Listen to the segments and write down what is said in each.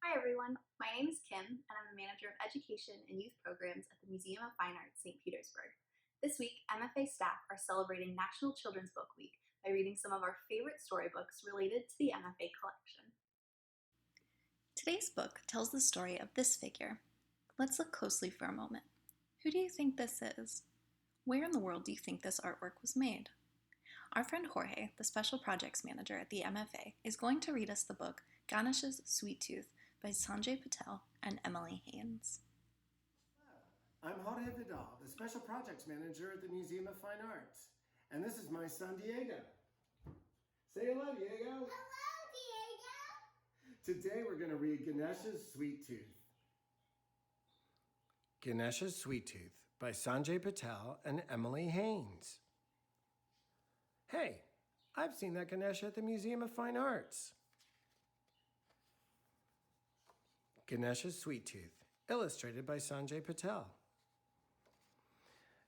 Hi everyone, my name is Kim and I'm the Manager of Education and Youth Programs at the Museum of Fine Arts, St. Petersburg. This week, MFA staff are celebrating National Children's Book Week by reading some of our favorite storybooks related to the MFA collection. Today's book tells the story of this figure. Let's look closely for a moment. Who do you think this is? Where in the world do you think this artwork was made? Our friend Jorge, the Special Projects Manager at the MFA, is going to read us the book Ganesha's Sweet Tooth by Sanjay Patel and Emily Haynes. I'm Jorge Vidal, the Special Projects Manager at the Museum of Fine Arts. And this is my son, Diego. Say hello, Diego. Hello, Diego. Today we're going to read Ganesha's Sweet Tooth. Ganesha's Sweet Tooth by Sanjay Patel and Emily Haynes. Hey, I've seen that Ganesha at the Museum of Fine Arts. Ganesha's Sweet Tooth, illustrated by Sanjay Patel.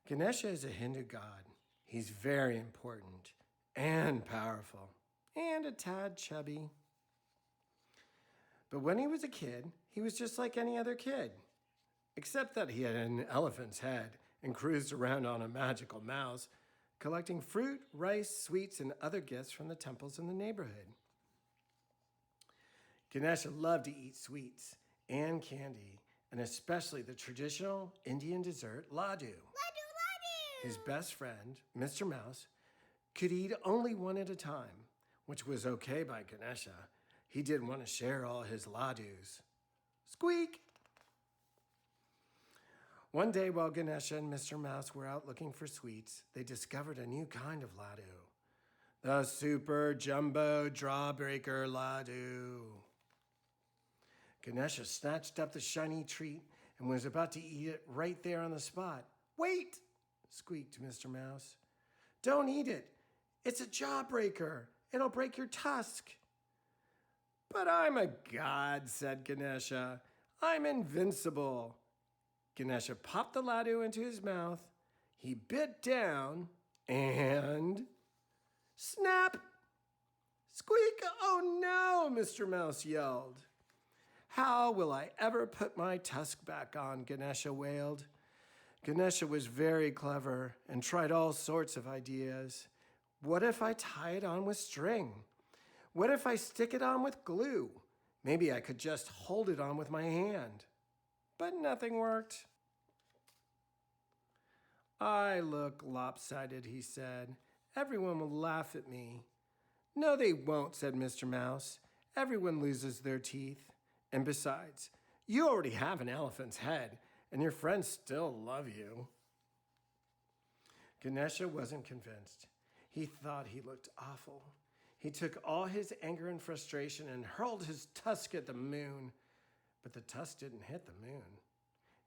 Ganesha is a Hindu god. He's very important and powerful and a tad chubby. But when he was a kid, he was just like any other kid, except that he had an elephant's head and cruised around on a magical mouse, collecting fruit, rice, sweets, and other gifts from the temples in the neighborhood. Ganesha loved to eat sweets and candy, and especially the traditional Indian dessert laddu. His best friend, Mr. Mouse, could eat only one at a time, which was okay by Ganesha. He didn't want to share all his laddus. Squeak! One day while Ganesha and Mr. Mouse were out looking for sweets, they discovered a new kind of laddu. The Super Jumbo Drawbreaker Laddu. Ganesha snatched up the shiny treat and was about to eat it right there on the spot. Wait! Squeaked Mr. Mouse. Don't eat it. It's a jawbreaker. It'll break your tusk. But I'm a god, said Ganesha. I'm invincible. Ganesha popped the laddu into his mouth. He bit down and... snap! Squeak! Oh no, Mr. Mouse yelled. How will I ever put my tusk back on, Ganesha wailed. Ganesha was very clever and tried all sorts of ideas. What if I tie it on with string? What if I stick it on with glue? Maybe I could just hold it on with my hand. But nothing worked. I look lopsided, he said. Everyone will laugh at me. No, they won't, said Mr. Mouse. Everyone loses their teeth. And besides, you already have an elephant's head, and your friends still love you. Ganesha wasn't convinced. He thought he looked awful. He took all his anger and frustration and hurled his tusk at the moon. But the tusk didn't hit the moon.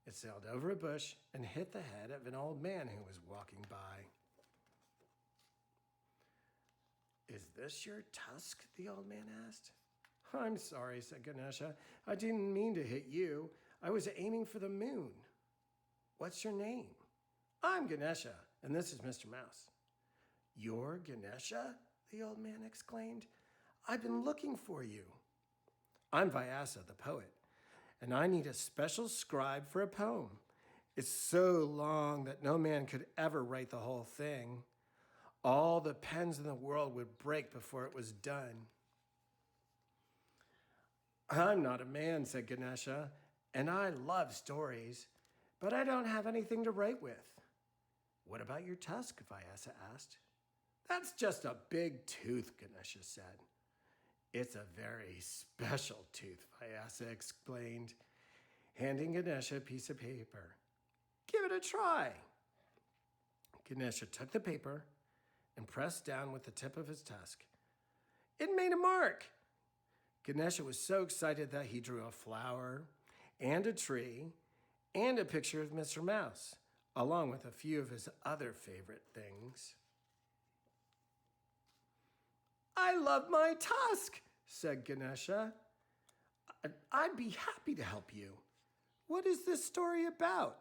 It sailed over a bush and hit the head of an old man who was walking by. Is this your tusk? The old man asked. I'm sorry, said Ganesha. I didn't mean to hit you. I was aiming for the moon. What's your name? I'm Ganesha, and this is Mr. Mouse. You're Ganesha? The old man exclaimed. I've been looking for you. I'm Vyasa, the poet, and I need a special scribe for a poem. It's so long that no man could ever write the whole thing. All the pens in the world would break before it was done. I'm not a man, said Ganesha, and I love stories, but I don't have anything to write with. What about your tusk? Vyasa asked. That's just a big tooth, Ganesha said. It's a very special tooth, Vyasa explained, handing Ganesha a piece of paper. Give it a try. Ganesha took the paper and pressed down with the tip of his tusk. It made a mark. Ganesha was so excited that he drew a flower and a tree and a picture of Mr. Mouse, along with a few of his other favorite things. I love my tusk, said Ganesha. I'd be happy to help you. What is this story about?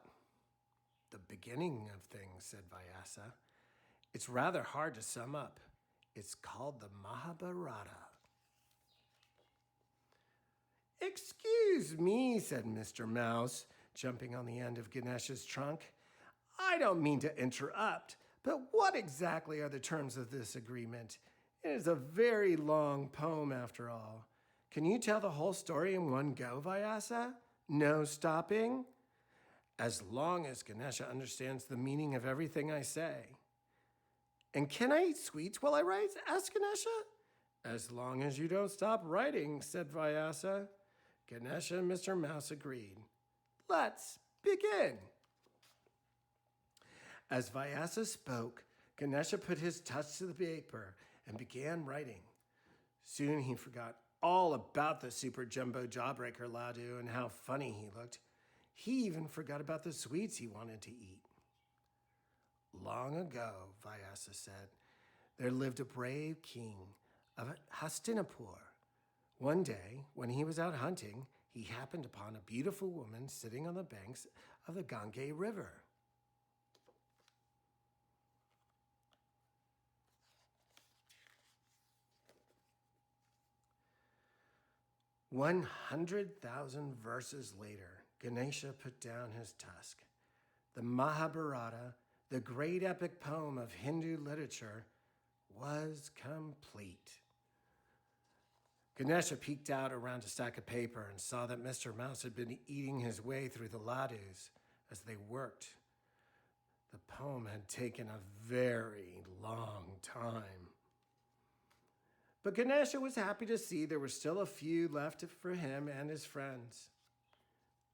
The beginning of things, said Vyasa. It's rather hard to sum up. It's called the Mahabharata. "Excuse me," said Mr. Mouse, jumping on the end of Ganesha's trunk. "I don't mean to interrupt, but what exactly are the terms of this agreement? It is a very long poem after all. Can you tell the whole story in one go, Vyasa? No stopping?" "As long as Ganesha understands the meaning of everything I say." "And can I eat sweets while I write?" asked Ganesha. "As long as you don't stop writing," said Vyasa. Ganesha and Mr. Mouse agreed. "Let's begin." As Vyasa spoke, Ganesha put his touch to the paper and began writing. Soon he forgot all about the super jumbo jawbreaker Ladu and how funny he looked. He even forgot about the sweets he wanted to eat. "Long ago," Vyasa said, "there lived a brave king of Hastinapur. One day, when he was out hunting, he happened upon a beautiful woman sitting on the banks of the Ganges River. "100,000 verses later, Ganesha put down his tusk. The Mahabharata, the great epic poem of Hindu literature, was complete." Ganesha peeked out around a stack of paper and saw that Mr. Mouse had been eating his way through the ladus as they worked. The poem had taken a very long time. But Ganesha was happy to see there were still a few left for him and his friends.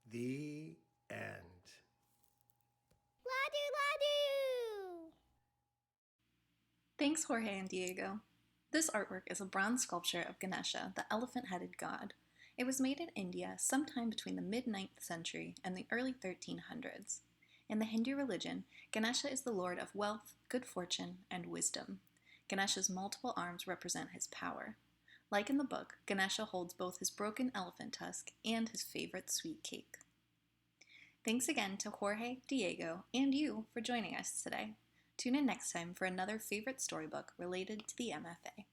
The end. Ladu, Ladu! Thanks, Jorge and Diego. This artwork is a bronze sculpture of Ganesha, the elephant-headed god. It was made in India sometime between the mid-9th century and the early 1300s. In the Hindu religion, Ganesha is the lord of wealth, good fortune, and wisdom. Ganesha's multiple arms represent his power. Like in the book, Ganesha holds both his broken elephant tusk and his favorite sweet cake. Thanks again to Jorge, Diego, and you for joining us today. Tune in next time for another favorite storybook related to the MFA.